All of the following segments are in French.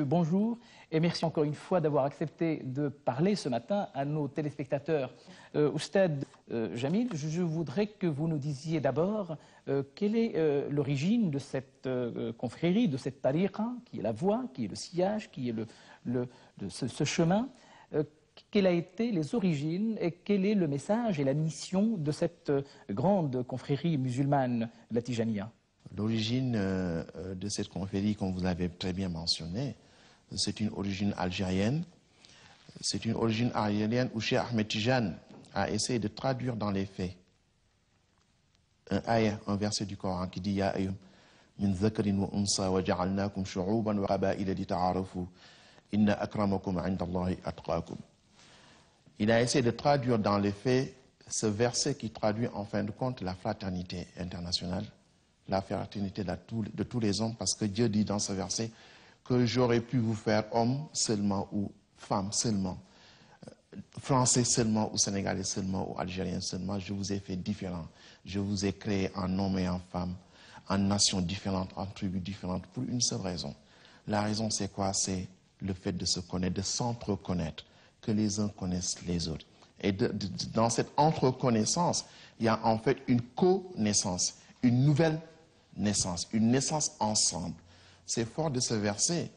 Bonjour et merci encore une fois d'avoir accepté de parler ce matin à nos téléspectateurs. Oustad Jamil, je voudrais que vous nous disiez d'abord quelle est l'origine de cette confrérie, de cette tariqa, qui est la voie, qui est le sillage, qui est ce chemin. Quelles ont été les origines et quel est le message et la mission de cette grande confrérie musulmane, la Tijaniya? L'origine de cette confrérie, comme vous l'avez très bien mentionné, c'est une origine algérienne. C'est une origine algérienne où Cheikh Ahmed Tidiane a essayé de traduire dans les faits un verset du Coran qui dit « Ya ayyuhum min dhakarin wa unsa wa ja'alnakum shu'uban wa qaba'ila lita'arafu inna akramakum 'inda Allahi atqakum » Il a essayé de traduire dans les faits ce verset qui traduit en fin de compte la fraternité internationale, la fraternité de tous les hommes, parce que Dieu dit dans ce verset que j'aurais pu vous faire homme seulement ou femme seulement, français seulement ou sénégalais seulement ou algérien seulement. Je vous ai fait différents. Je vous ai créé en homme et en femme, en nations différentes, en tribus différentes, pour une seule raison. La raison, c'est quoi? C'est le fait de se connaître, de s'entreconnaître, que les uns connaissent les autres. Et dans cette entreconnaissance, il y a en fait une co-naissance, une nouvelle naissance, une naissance ensemble. C'est fort de ce verset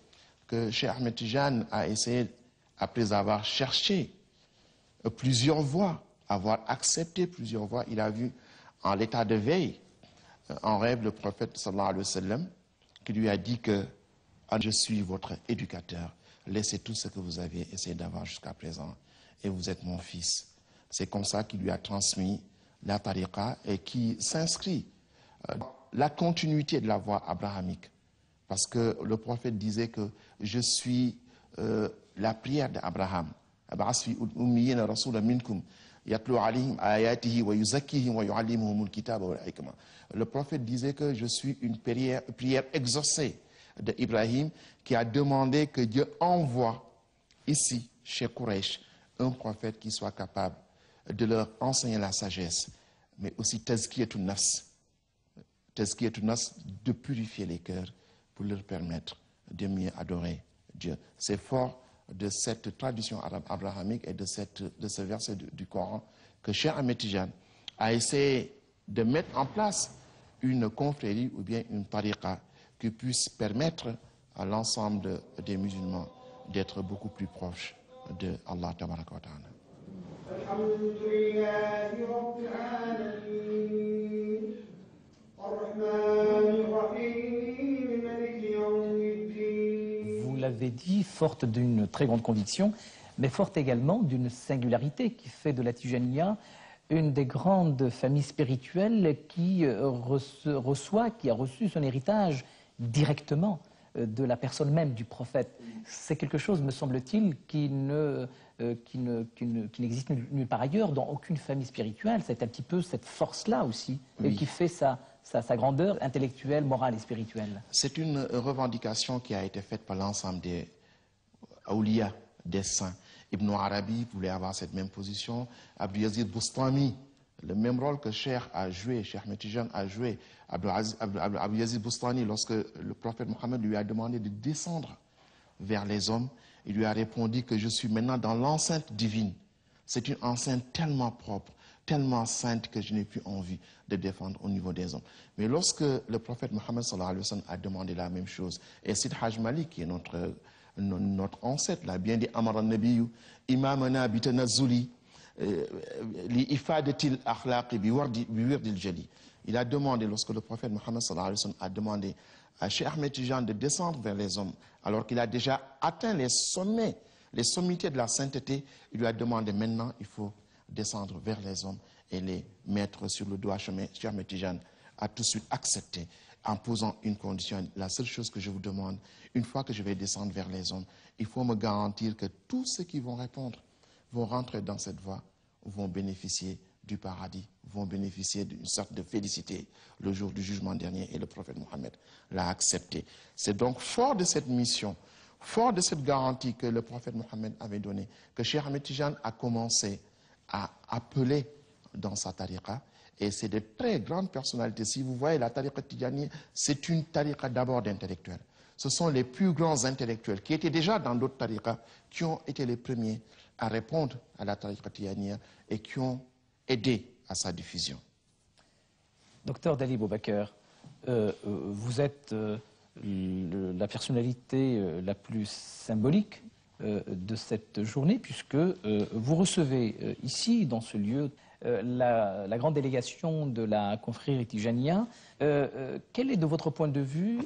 que Cheikh Ahmed Tidiane a essayé, après avoir cherché plusieurs voies, avoir accepté plusieurs voies, il a vu en l'état de veille, en rêve, le prophète sallallahu alayhi wa sallam, qui lui a dit que « Je suis votre éducateur, laissez tout ce que vous avez essayé d'avoir jusqu'à présent et vous êtes mon fils ». C'est comme ça qu'il lui a transmis la tariqa et qui s'inscrit dans la continuité de la voie abrahamique. Parce que le prophète disait que je suis la prière d'Abraham. Le prophète disait que je suis une prière exaucée d'Ibrahim qui a demandé que Dieu envoie ici, chez Quraysh, un prophète qui soit capable de leur enseigner la sagesse, mais aussi tazkiyatun nafs, de purifier les cœurs pour leur permettre de mieux adorer Dieu. C'est fort de cette tradition abrahamique et de ce verset du Coran que Cheikh Ahmed Tidiane a essayé de mettre en place une confrérie ou bien une tariqa qui puisse permettre à l'ensemble des musulmans d'être beaucoup plus proches de Allah tabaraka wa ta'ala. Vous l'avez dit, forte d'une très grande conviction, mais forte également d'une singularité qui fait de la Tijaniya une des grandes familles spirituelles qui qui a reçu son héritage directement de la personne même du prophète. C'est quelque chose, me semble-t-il, qui n'existe nulle part ailleurs, dans aucune famille spirituelle. C'est un petit peu cette force-là aussi, oui, qui fait sa grandeur intellectuelle, morale et spirituelle. C'est une revendication qui a été faite par l'ensemble des awliya, des saints. Ibn Arabi voulait avoir cette même position. Abdou Yazid Boustami, le même rôle que Cheikh a joué, Cheikh Ahmed Tidiane a joué. Abdou Yazid Boustami, lorsque le prophète Mohammed lui a demandé de descendre vers les hommes, il lui a répondu que je suis maintenant dans l'enceinte divine. C'est une enceinte tellement propre, tellement sainte que je n'ai plus envie de défendre au niveau des hommes. Mais lorsque le prophète Mohammed sallallahu alayhi wa sallam a demandé la même chose, et Sid Haj Malik, qui est notre ancêtre, l'a bien dit, Amar al-Nabiyu, imamana bitanazuli, li ifadatil akhlaqi biwirdil jali. Il a demandé, lorsque le prophète Mohammed sallallahu alayhi wa sallam a demandé à Cheikh Ahmed Tidiane de descendre vers les hommes, alors qu'il a déjà atteint les sommets, les sommités de la sainteté, il lui a demandé maintenant, il faut descendre vers les hommes et les mettre sur le doigt chemin. Cheikh Ahmed Tidiane a tout de suite accepté en posant une condition. La seule chose que je vous demande, une fois que je vais descendre vers les hommes, il faut me garantir que tous ceux qui vont répondre, vont rentrer dans cette voie, vont bénéficier du paradis, vont bénéficier d'une sorte de félicité le jour du jugement dernier, et le prophète Mohammed l'a accepté. C'est donc fort de cette mission, fort de cette garantie que le prophète Mohammed avait donnée, que Cheikh Ahmed Tidiane a commencé à appeler dans sa tariqa, et c'est de très grandes personnalités. Si vous voyez la tariqa Tidjani, c'est une tariqa d'abord d'intellectuels. ce sont les plus grands intellectuels qui étaient déjà dans d'autres tariqas, qui ont été les premiers à répondre à la tariqa tijaniya et qui ont aidé à sa diffusion. Docteur Dali Boubaker, vous êtes la personnalité la plus symbolique de cette journée, puisque vous recevez ici, dans ce lieu, la grande délégation de la confrérie Tijaniya. Quelle est, de votre point de vue,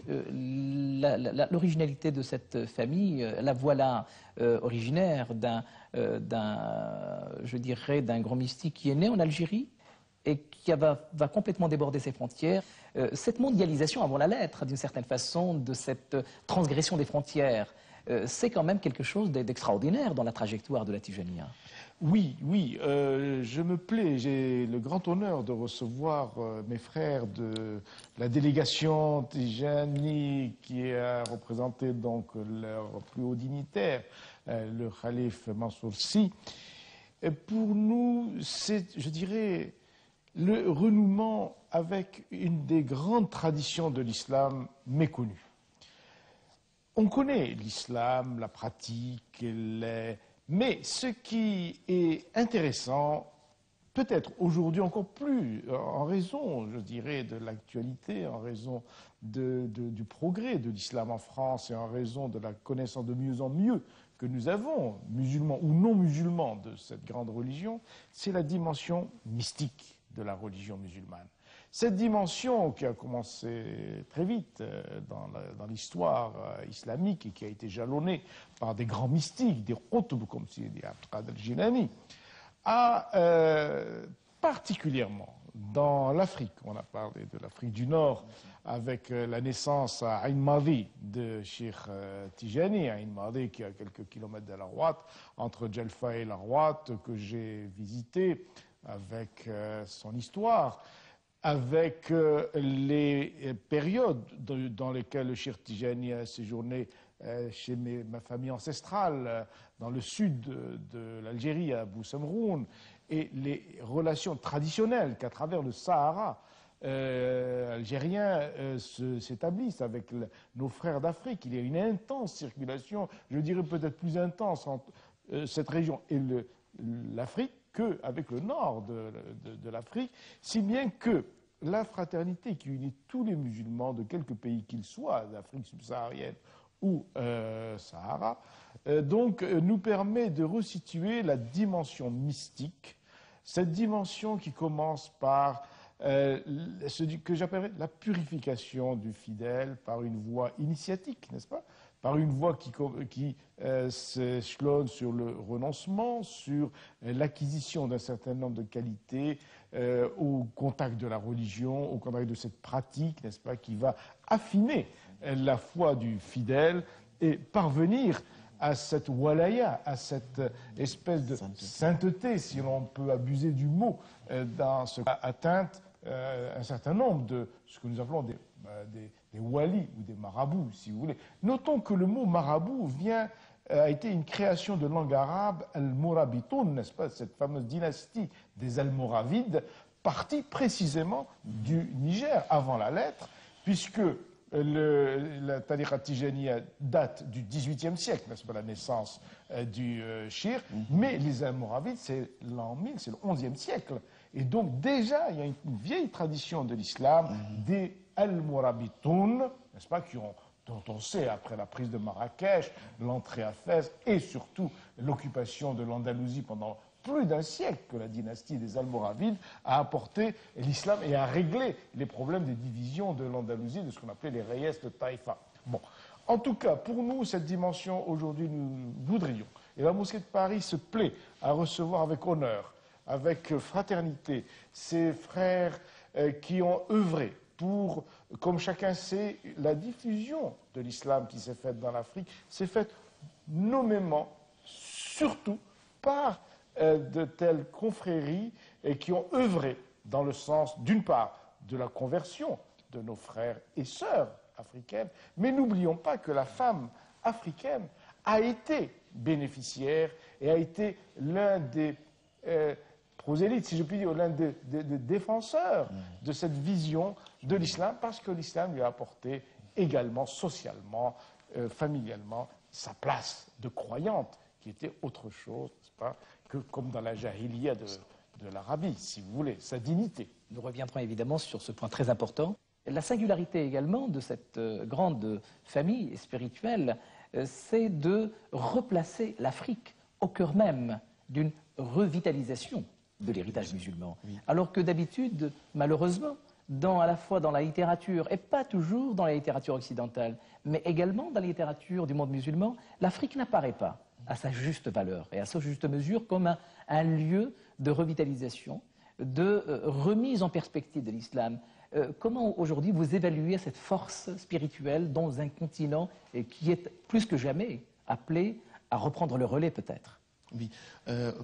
l'originalité de cette famille? La voilà originaire je dirais, d'un grand mystique qui est né en Algérie et qui va complètement déborder ses frontières. Cette mondialisation avant la lettre, d'une certaine façon, de cette transgression des frontières, c'est quand même quelque chose d'extraordinaire dans la trajectoire de la Tijaniya. Oui, oui, je me plais, j'ai le grand honneur de recevoir mes frères de la délégation Tijani qui a représenté donc leur plus haut dignitaire, le calife Mansour Sy. Et pour nous, c'est, je dirais, le renouement avec une des grandes traditions de l'islam méconnues. On connaît l'islam, la pratique, mais ce qui est intéressant, peut-être aujourd'hui encore plus, en raison, je dirais, de l'actualité, en raison du progrès de l'islam en France et en raison de la connaissance de mieux en mieux que nous avons, musulmans ou non musulmans, de cette grande religion, c'est la dimension mystique de la religion musulmane. Cette dimension qui a commencé très vite dans l'histoire islamique et qui a été jalonnée par des grands mystiques, des qutb comme Sidi Abd al-Qadir al-Jilani, a particulièrement dans l'Afrique, on a parlé de l'Afrique du Nord, avec la naissance à Ain Madi de Cheikh Tijani, Ain Madi qui est à quelques kilomètres de Larouat, entre Djelfa et Larouat, que j'ai visité avec son histoire, avec les périodes dans lesquelles le Cheikh Tijani a séjourné chez ma famille ancestrale, dans le sud de l'Algérie, à Bousamroun, et les relations traditionnelles qu'à travers le Sahara algérien s'établissent avec nos frères d'Afrique. Il y a une intense circulation, je dirais peut-être plus intense entre cette région et l'Afrique qu'avec le nord de l'Afrique, si bien que la fraternité qui unit tous les musulmans de quelque pays qu'ils soient, d'Afrique subsaharienne ou Sahara, donc nous permet de resituer la dimension mystique, cette dimension qui commence par ce que j'appellerais la purification du fidèle par une voie initiatique, n'est-ce pas? Par une voie qui s'échelonne sur le renoncement, sur l'acquisition d'un certain nombre de qualités, au contact de la religion, au contact de cette pratique, n'est-ce pas, qui va affiner la foi du fidèle et parvenir à cette walaya, à cette espèce de sainteté, si l'on peut abuser du mot, dans ce cas atteinte un certain nombre de ce que nous appelons des walis ou des marabouts, si vous voulez. Notons que le mot marabout a été une création de langue arabe, al-Mourabitoun, n'est-ce pas, cette fameuse dynastie des Almoravides, partie précisément du Niger avant la lettre, puisque la tariqa tijaniya date du XVIIIe siècle, n'est-ce pas, la naissance du shir, mais les Almoravides, c'est l'an 1000, c'est le XIe siècle. Et donc déjà, il y a une vieille tradition de l'islam des Al-Mourabitoun, n'est-ce pas, dont on sait, après la prise de Marrakech, l'entrée à Fès et surtout l'occupation de l'Andalousie pendant plus d'un siècle que la dynastie des Almoravides a apporté l'islam et a réglé les problèmes des divisions de l'Andalousie, de ce qu'on appelait les reyes de Taïfa. Bon, en tout cas, pour nous, cette dimension, aujourd'hui, nous voudrions, et la mosquée de Paris se plaît à recevoir avec honneur, avec fraternité, ces frères qui ont œuvré pour, comme chacun sait, la diffusion de l'islam qui s'est faite dans l'Afrique s'est faite nommément, surtout, par de telles confréries qui ont œuvré dans le sens, d'une part, de la conversion de nos frères et sœurs africaines, mais n'oublions pas que la femme africaine a été bénéficiaire et a été l'un des prosélytes, si je puis dire, l'un des défenseurs de cette vision de l'islam, parce que l'islam lui a apporté également socialement, familialement, sa place de croyante, qui était autre chose, n'est-ce pas, que comme dans la jahiliya de l'Arabie, si vous voulez, sa dignité. Nous reviendrons évidemment sur ce point très important. La singularité également de cette grande famille spirituelle, c'est de replacer l'Afrique au cœur même d'une revitalisation de l'héritage musulman. Oui. Alors que d'habitude, malheureusement, à la fois dans la littérature, et pas toujours dans la littérature occidentale, mais également dans la littérature du monde musulman, l'Afrique n'apparaît pas à sa juste valeur et à sa juste mesure comme un lieu de revitalisation, de remise en perspective de l'islam. Comment aujourd'hui vous évaluez cette force spirituelle dans un continent qui est plus que jamais appelé à reprendre le relais peut-être? Oui,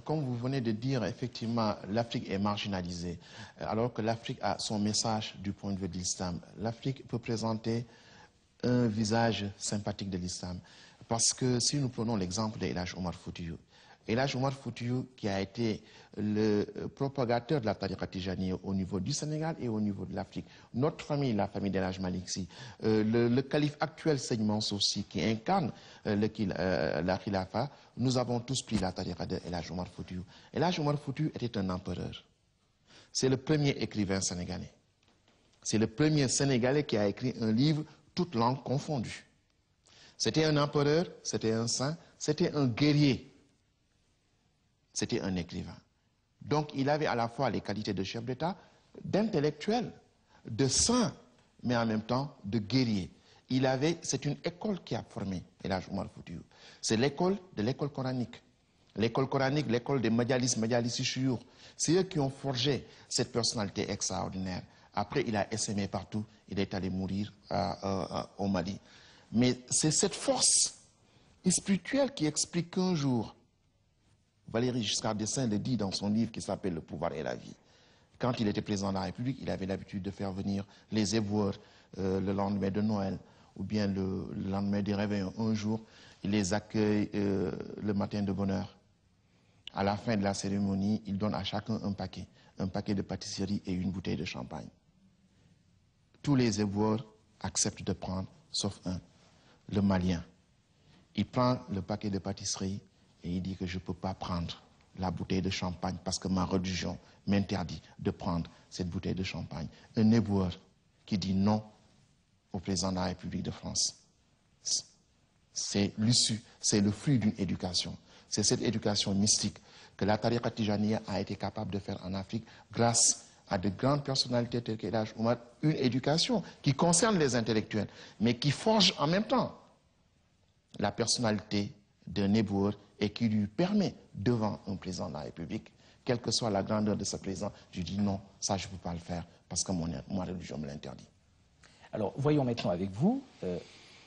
comme vous venez de dire, effectivement, l'Afrique est marginalisée, alors que l'Afrique a son message du point de vue de l'islam. L'Afrique peut présenter un visage sympathique de l'islam. Parce que si nous prenons l'exemple d'El Hadj Omar Foutiyou, El Hadj Omar Foutiyou, qui a été le propagateur de la tariqa Tijaniya au niveau du Sénégal et au niveau de l'Afrique. Notre famille, la famille d'El Hadj Malick Sy, le calife actuel Seigne Mansour Sy, qui incarne la khilafa, nous avons tous pris la tariqa d'El Hadj Omar Foutiyou. El Hadj Omar Foutiyou était un empereur. C'est le premier écrivain sénégalais. C'est le premier Sénégalais qui a écrit un livre, toutes langues confondues. C'était un empereur, c'était un saint, c'était un guerrier. C'était un écrivain. Donc il avait à la fois les qualités de chef d'État, d'intellectuel, de saint, mais en même temps de guerrier. C'est une école qui a formé El Hadj Omar Foutiyou. C'est l'école de l'école coranique. L'école coranique, l'école des Majalis Chouyour. C'est eux qui ont forgé cette personnalité extraordinaire. Après, il a essaimé partout. Il est allé mourir au Mali. Mais c'est cette force spirituelle qui explique qu'un jour, Valéry Giscard d'Estaing le dit dans son livre qui s'appelle Le pouvoir et la vie. Quand il était président de la République, il avait l'habitude de faire venir les éboueurs le lendemain de Noël ou bien le lendemain des réveillons. Un jour, il les accueille le matin de bonne heure. À la fin de la cérémonie, il donne à chacun un paquet de pâtisserie et une bouteille de champagne. Tous les éboueurs acceptent de prendre, sauf un, le Malien. Il prend le paquet de pâtisserie et il dit que je ne peux pas prendre la bouteille de champagne parce que ma religion m'interdit de prendre cette bouteille de champagne. Un éboueur qui dit non au président de la République de France. C'est l'issue, c'est le fruit d'une éducation. C'est cette éducation mystique que la tariqa Tijaniya a été capable de faire en Afrique grâce à de grandes personnalités telles qu'El Hadj Omar, une éducation qui concerne les intellectuels, mais qui forge en même temps la personnalité d'un éboueur et qui lui permet, devant un président de la République, quelle que soit la grandeur de ce président, je dis non, ça je ne peux pas le faire parce que ma religion me l'interdit. Alors, voyons maintenant avec vous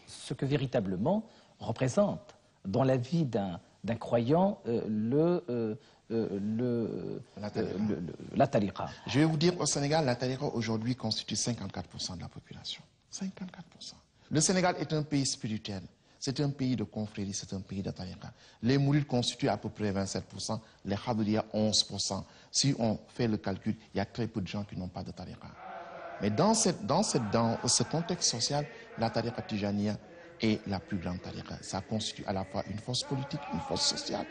ce que véritablement représente dans la vie d'un croyant la tariqa. Je vais vous dire, au Sénégal, la tariqa aujourd'hui constitue 54% de la population. 54%. Le Sénégal est un pays spirituel. C'est un pays de confrérie, c'est un pays de tariqa. Les mourides constituent à peu près 27%, les khadriya 11%. Si on fait le calcul, il y a très peu de gens qui n'ont pas de tariqa. Mais dans ce contexte social, la tariqa Tijaniya est la plus grande tariqa. Ça constitue à la fois une force politique, une force sociale,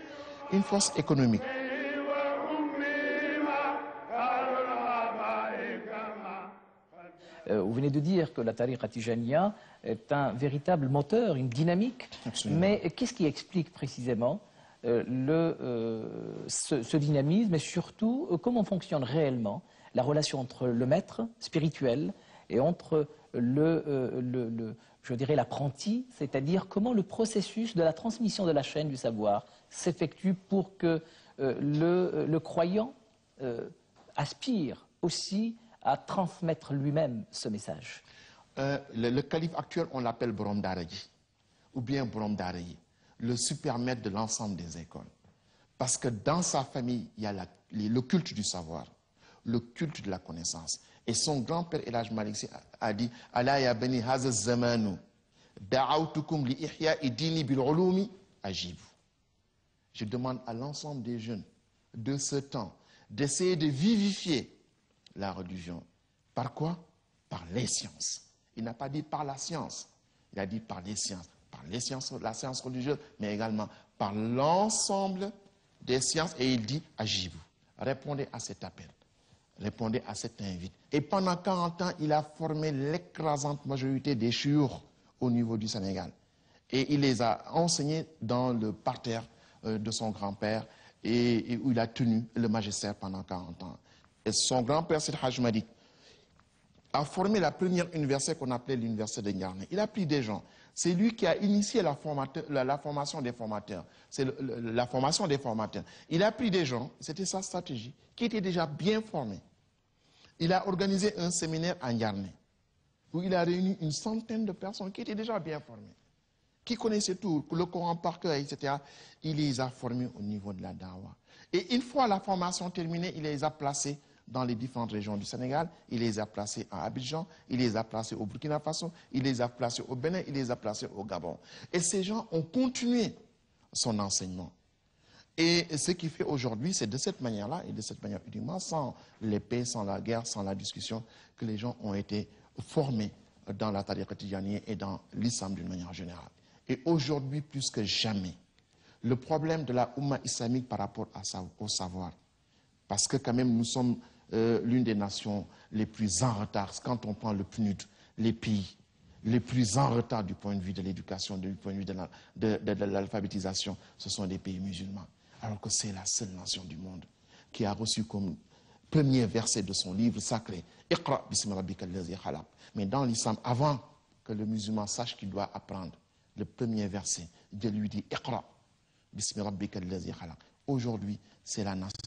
une force économique. Vous venez de dire que la tariqa Tijaniya est un véritable moteur, une dynamique. Absolument. Mais qu'est-ce qui explique précisément ce dynamisme et surtout comment fonctionne réellement la relation entre le maître spirituel et entre je dirais l'apprenti, c'est-à-dire comment le processus de la transmission de la chaîne du savoir s'effectue pour que le croyant aspire aussi à transmettre lui-même ce message. Le calife actuel, on l'appelle Borom Daraji, ou bien Borom Daraji, le super-maître de l'ensemble des écoles. Parce que dans sa famille, il y a le culte du savoir, le culte de la connaissance. Et son grand-père El Hadj Malick Sy a dit « Ala ya bani haza zamanu, da'autukum li ihya'i dini bil ulumi, ajibu » Je demande à l'ensemble des jeunes de ce temps d'essayer de vivifier la religion. Par quoi? Par les sciences. Il n'a pas dit par la science. Il a dit par les sciences. Par les sciences, la science religieuse, mais également par l'ensemble des sciences. Et il dit, agissez-vous. Répondez à cet appel. Répondez à cette invite. Et pendant 40 ans, il a formé l'écrasante majorité des chiours au niveau du Sénégal. Et il les a enseignés dans le parterre de son grand-père et où il a tenu le magistère pendant 40 ans. Et son grand-père, c'est Haj Malik, a formé la première université qu'on appelait l'université de Niamey. Il a pris des gens. C'est lui qui a initié la formation des formateurs. C'est la formation des formateurs. Il a pris des gens, c'était sa stratégie, qui étaient déjà bien formés. Il a organisé un séminaire à Niamey, où il a réuni une centaine de personnes qui étaient déjà bien formées, qui connaissaient tout, le Coran par cœur, etc. Il les a formés au niveau de la Dawa. Et une fois la formation terminée, il les a placés dans les différentes régions du Sénégal, il les a placés à Abidjan, il les a placés au Burkina Faso, il les a placés au Bénin, il les a placés au Gabon. Et ces gens ont continué son enseignement. Et ce qu'il fait aujourd'hui, c'est de cette manière-là, et de cette manière uniquement, sans l'épée, sans la guerre, sans la discussion, que les gens ont été formés dans la tariqa tijaniyya et dans l'islam d'une manière générale. Et aujourd'hui, plus que jamais, le problème de la Oumma islamique par rapport au savoir, parce que quand même nous sommes l'une des nations les plus en retard, quand on prend le PNUD, les pays les plus en retard du point de vue de l'éducation, du point de vue de l'alphabétisation, ce sont des pays musulmans. Alors que c'est la seule nation du monde qui a reçu comme premier verset de son livre sacré, Iqra bismi rabbika allazi khalaq. Mais dans l'islam, avant que le musulman sache qu'il doit apprendre le premier verset, Dieu lui dit Iqra bismi rabbika allazi khalaq. Aujourd'hui, c'est la nation